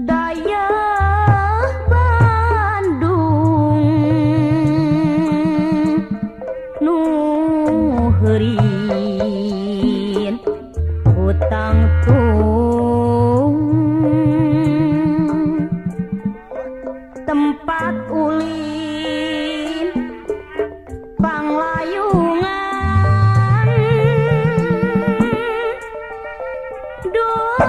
Daya Bandung nu heureun utang tung tempat ulin panglayungan duh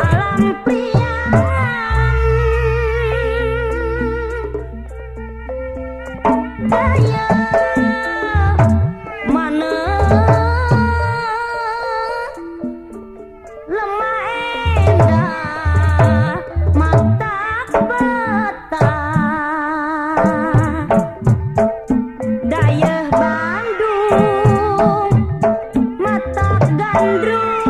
alam priangan daya mana lemah endah mata betah daya Bandung mata gandrung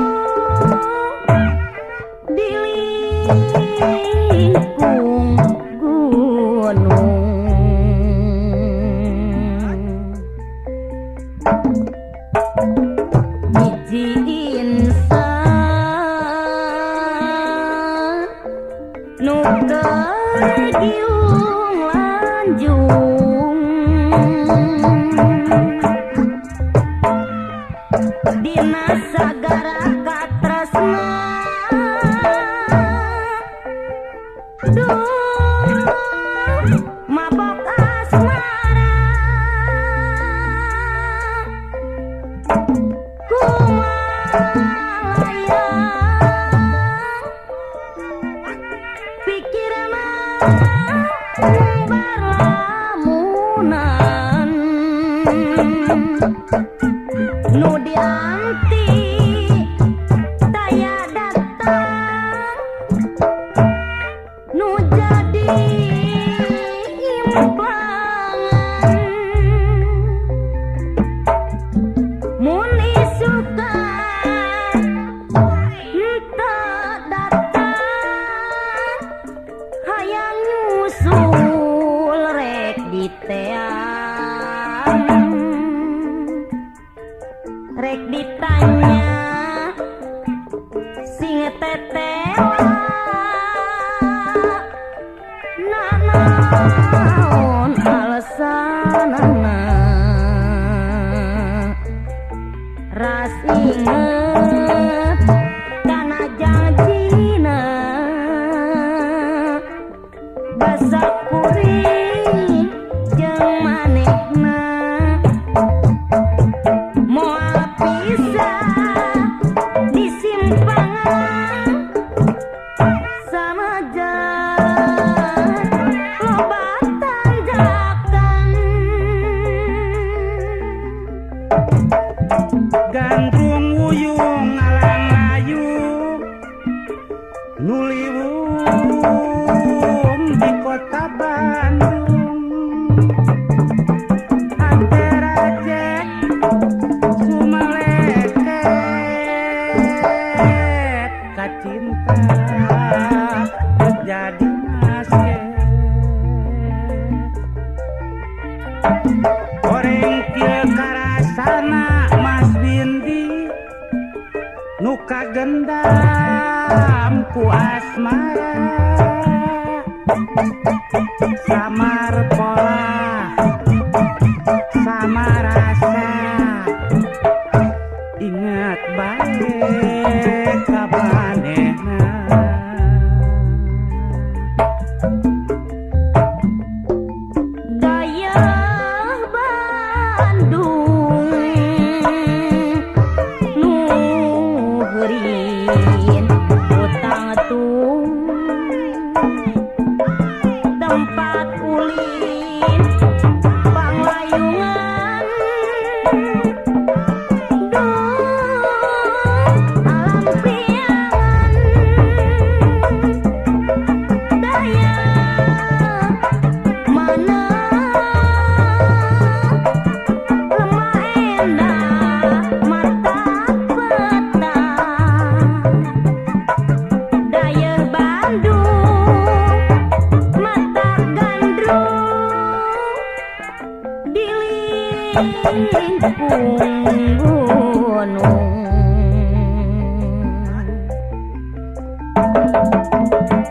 dilingkung gunung hiji insan nu kegiung lanjung dina sagara katresna duh mabok asmara kumalayang pikirna berlamunan nu dianti daya datang nu jadi impangan mun isuka henteu datang hayang nyusul rek diteang rek ditanya sing tetewa nanaon alesanana ras inget kana janjina basa kuring jeung manehna moal pisah disimpangan sanajan loba tanjakan gandrung uyung alang layu nuliwung di kota Bandung anterajek sumaleket kacinta jadi masket goreng kieu karasana Mas Bindi nu kagendam ku asmara samar pola sama rasa ingat bae ka manehna daya Bandung nu heureun utang tung tempat ulin panglayungan gunung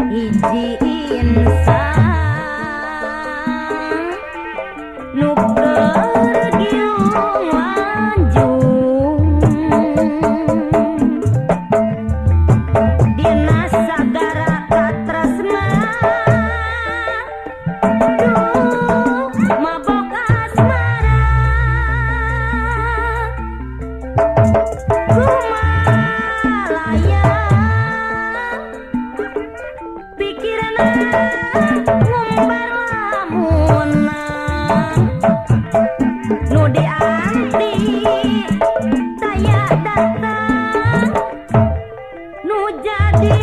hiji insan nu kergiung wanjung dina sagara katresna duh mabok asmara kumalaya pikirna ngumbar lamunan nu dianti taya datang nu jadi